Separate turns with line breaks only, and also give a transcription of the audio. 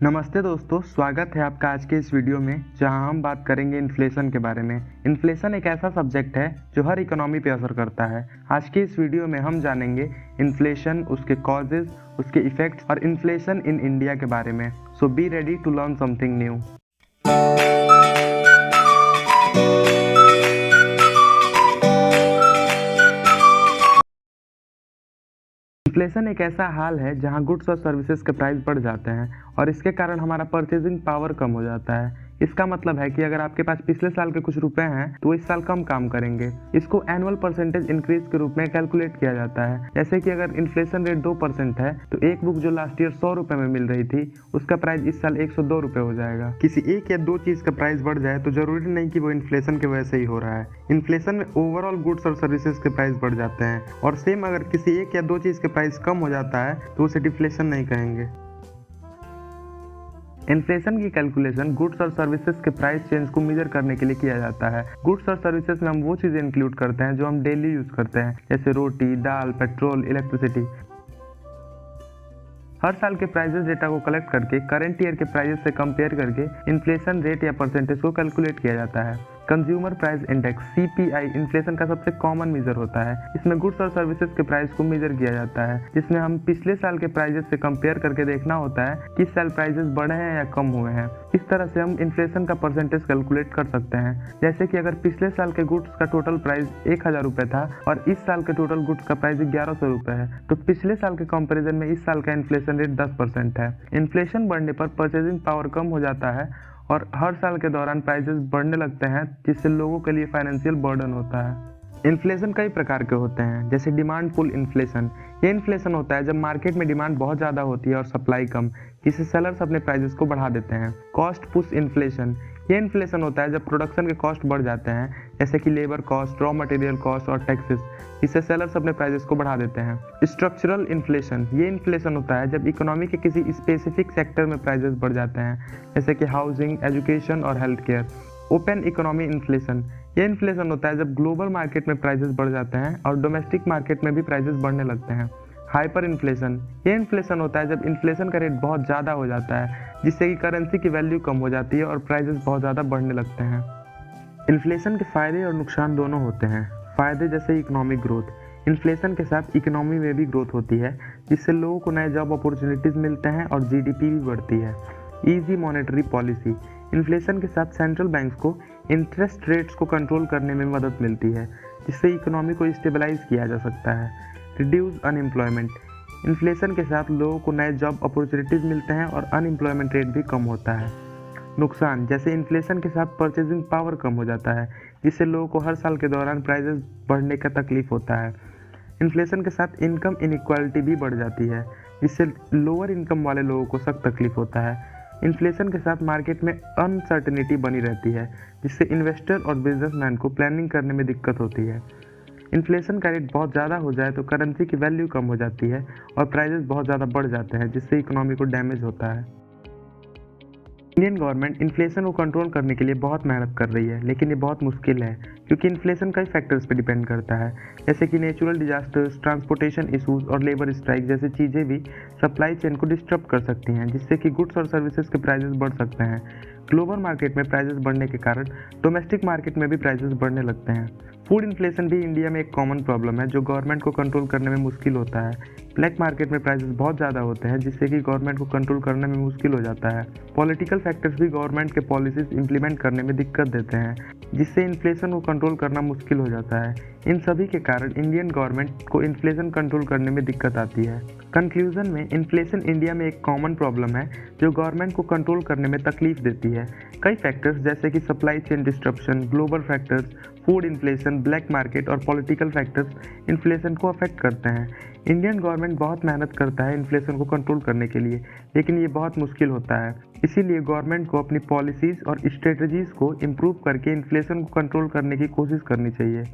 नमस्ते दोस्तों, स्वागत है आपका आज के इस वीडियो में जहां हम बात करेंगे इन्फ्लेशन के बारे में। इन्फ्लेशन एक ऐसा सब्जेक्ट है जो हर इकोनॉमी पे असर करता है। आज के इस वीडियो में हम जानेंगे इन्फ्लेशन, उसके कॉजेज, उसके इफेक्ट्स और इन्फ्लेशन इन इंडिया के बारे में। So be ready to learn something new. Inflation एक ऐसा हाल है जहां गुड्स और सर्विसेज के प्राइस बढ़ जाते हैं और इसके कारण हमारा परचेजिंग पावर कम हो जाता है। इसका मतलब है कि अगर आपके पास पिछले साल के कुछ रुपए हैं तो वो इस साल कम काम करेंगे। इसको एनुअल परसेंटेज इंक्रीज के रूप में कैलकुलेट किया जाता है। जैसे कि अगर इन्फ्लेशन रेट 2% है तो एक बुक जो लास्ट ईयर 100 रुपए में मिल रही थी उसका प्राइस इस साल 102 रुपए हो जाएगा। किसी एक या दो चीज का प्राइस बढ़ जाए तो जरूरी नहीं कि वो इन्फ्लेशन की वजह से ही हो रहा है। इन्फ्लेशन में ओवरऑल गुड्स और सर्विसेज के प्राइस बढ़ जाते हैं और सेम अगर किसी एक या दो चीज के प्राइस कम हो जाता है तो उसे डिफ्लेशन नहीं कहेंगे। इन्फ्लेशन की कैलकुलेशन गुड्स और सर्विसेज के प्राइस चेंज को मेजर करने के लिए किया जाता है। गुड्स और सर्विसेज में हम वो चीजें इंक्लूड करते हैं जो हम डेली यूज करते हैं, जैसे रोटी, दाल, पेट्रोल, इलेक्ट्रिसिटी। हर साल के प्राइसेस डेटा को कलेक्ट करके करंट ईयर के प्राइसेस से कंपेयर करके इन्फ्लेशन रेट या परसेंटेज को कैलकुलेट किया जाता है। Consumer price index (CPI) inflation का सबसे कॉमन मेजर होता है। इसमें गुड्स और सर्विसेज के प्राइस को मेजर किया जाता है, जिसमें हम पिछले साल के प्राइसेस से कंपेयर करके देखना होता है कि इस साल प्राइसेस बढ़े हैं या कम हुए हैं। इस तरह से हम इन्फ्लेशन का परसेंटेज कैलकुलेट कर सकते हैं। जैसे कि अगर पिछले साल के गुड्स का टोटल प्राइस 1000 रुपये था और इस साल के टोटल गुड्स का प्राइस 1100 रुपये है, तो पिछले साल के कंपेरिजन में इस साल का इन्फ्लेशन रेट 10% है। इन्फ्लेशन बढ़ने पर परचेजिंग पावर कम हो जाता है और हर साल के दौरान प्राइसेस बढ़ने लगते हैं, जिससे लोगों के लिए फाइनेंशियल बर्डन होता है। इन्फ्लेशन कई प्रकार के होते हैं, जैसे डिमांड पुल इन्फ्लेशन। ये इन्फ्लेशन होता है जब मार्केट में डिमांड बहुत ज़्यादा होती है और सप्लाई कम, जिससे सेलर्स अपने प्राइसेस को बढ़ा देते हैं। कॉस्ट पुश इन्फ्लेशन, ये इन्फ्लेशन होता है जब प्रोडक्शन के कॉस्ट बढ़ जाते हैं, जैसे कि labour cost, raw material cost और टैक्सेस, इससे सेलर्स अपने प्राइसेस को बढ़ा देते हैं। स्ट्रक्चरल इन्फ्लेशन, ये इन्फ्लेशन होता है जब इकोनॉमी के किसी स्पेसिफिक सेक्टर में प्राइसेस बढ़ जाते हैं, जैसे कि हाउसिंग, एजुकेशन और health care. Open economy inflation, ये इन्फ्लेशन होता है जब ग्लोबल मार्केट में प्राइसेस बढ़ जाते हैं और डोमेस्टिक मार्केट में भी प्राइसेस बढ़ने लगते हैं। हाइपर इन्फ्लेशन, ये इन्फ्लेशन होता है जब इन्फ्लेशन का रेट बहुत ज़्यादा हो जाता है, जिससे कि करेंसी की वैल्यू कम हो जाती है और प्राइसेस बहुत ज़्यादा बढ़ने लगते हैं। इन्फ्लेशन के फ़ायदे और नुकसान दोनों होते हैं। फ़ायदे जैसे इकोनॉमिक ग्रोथ, इन्फ्लेशन के साथ इकोनॉमी में भी ग्रोथ होती है, जिससे लोगों को नए जॉब अपॉर्चुनिटीज़ मिलते हैं और GDP भी बढ़ती है। ईजी मॉनेटरी पॉलिसी, इन्फ्लेशन के साथ सेंट्रल बैंक्स को इंटरेस्ट रेट्स को कंट्रोल करने में मदद मिलती है, जिससे इकोनॉमी को स्टेबलाइज किया जा सकता है। रिड्यूस अनएम्प्लॉयमेंट, इन्फ्लेशन के साथ लोगों को नए जॉब अपॉर्चुनिटीज़ मिलते हैं और अनएम्प्लॉयमेंट रेट भी कम होता है। नुकसान जैसे इन्फ्लेशन के साथ परचेजिंग पावर कम हो जाता है, जिससे लोगों को हर साल के दौरान प्राइसेस बढ़ने का तकलीफ होता है। इन्फ्लेशन के साथ इनकम इनइक्वालिटी भी बढ़ जाती है, जिससे लोअर इनकम वाले लोगों को सख्त तकलीफ होता है। इन्फ्लेशन के साथ मार्केट में अनसर्टेनिटी बनी रहती है, जिससे इन्वेस्टर और बिजनेसमैन को प्लानिंग करने में दिक्कत होती है। इन्फ्लेशन का रेट बहुत ज़्यादा हो जाए तो करेंसी की वैल्यू कम हो जाती है और प्राइसेस बहुत ज़्यादा बढ़ जाते हैं, जिससे इकोनॉमी को डैमेज होता है। इंडियन गवर्नमेंट इन्फ्लेशन को कंट्रोल करने के लिए बहुत मेहनत कर रही है, लेकिन ये बहुत मुश्किल है क्योंकि इन्फ्लेशन कई फैक्टर्स पे डिपेंड करता है, जैसे कि नेचुरल डिजास्टर्स, ट्रांसपोर्टेशन इशूज़ और लेबर स्ट्राइक जैसी चीज़ें भी सप्लाई चेन को डिस्टर्ब कर सकती हैं, जिससे कि गुड्स और सर्विसेज के प्राइसेस बढ़ सकते हैं। ग्लोबल मार्केट में प्राइसेस बढ़ने के कारण डोमेस्टिक मार्केट में भी प्राइसेस बढ़ने लगते हैं। फूड इन्फ्लेशन भी इंडिया में एक कॉमन प्रॉब्लम है जो गवर्नमेंट को कंट्रोल करने में मुश्किल होता है। ब्लैक मार्केट में प्राइसेस बहुत ज़्यादा होते हैं, जिससे कि गवर्नमेंट को कंट्रोल करने में मुश्किल हो जाता है। पॉलिटिकल फैक्टर्स भी गवर्नमेंट के पॉलिसीज इंप्लीमेंट करने में दिक्कत देते हैं, जिससे इन्फ्लेशन को कंट्रोल करना मुश्किल हो जाता है। इन सभी के कारण इंडियन गवर्नमेंट को इन्फ्लेशन कंट्रोल करने में दिक्कत आती है। कंक्लूजन में इन्फ्लेशन इंडिया में एक कॉमन प्रॉब्लम है जो गवर्नमेंट को कंट्रोल करने में तकलीफ देती है। कई फैक्टर्स जैसे कि supply chain disruption, global factors, food inflation, black market और पॉलिटिकल फैक्टर्स इन्फ्लेशन को अफेक्ट करते हैं। इंडियन गवर्नमेंट बहुत मेहनत करता है इन्फ्लेशन को कंट्रोल करने के लिए, लेकिन ये बहुत मुश्किल होता है। इसीलिए गवर्नमेंट को अपनी पॉलिसीज़ और स्ट्रेटजीज़ को इम्प्रूव करके इन्फ्लेशन को कंट्रोल करने की कोशिश करनी चाहिए।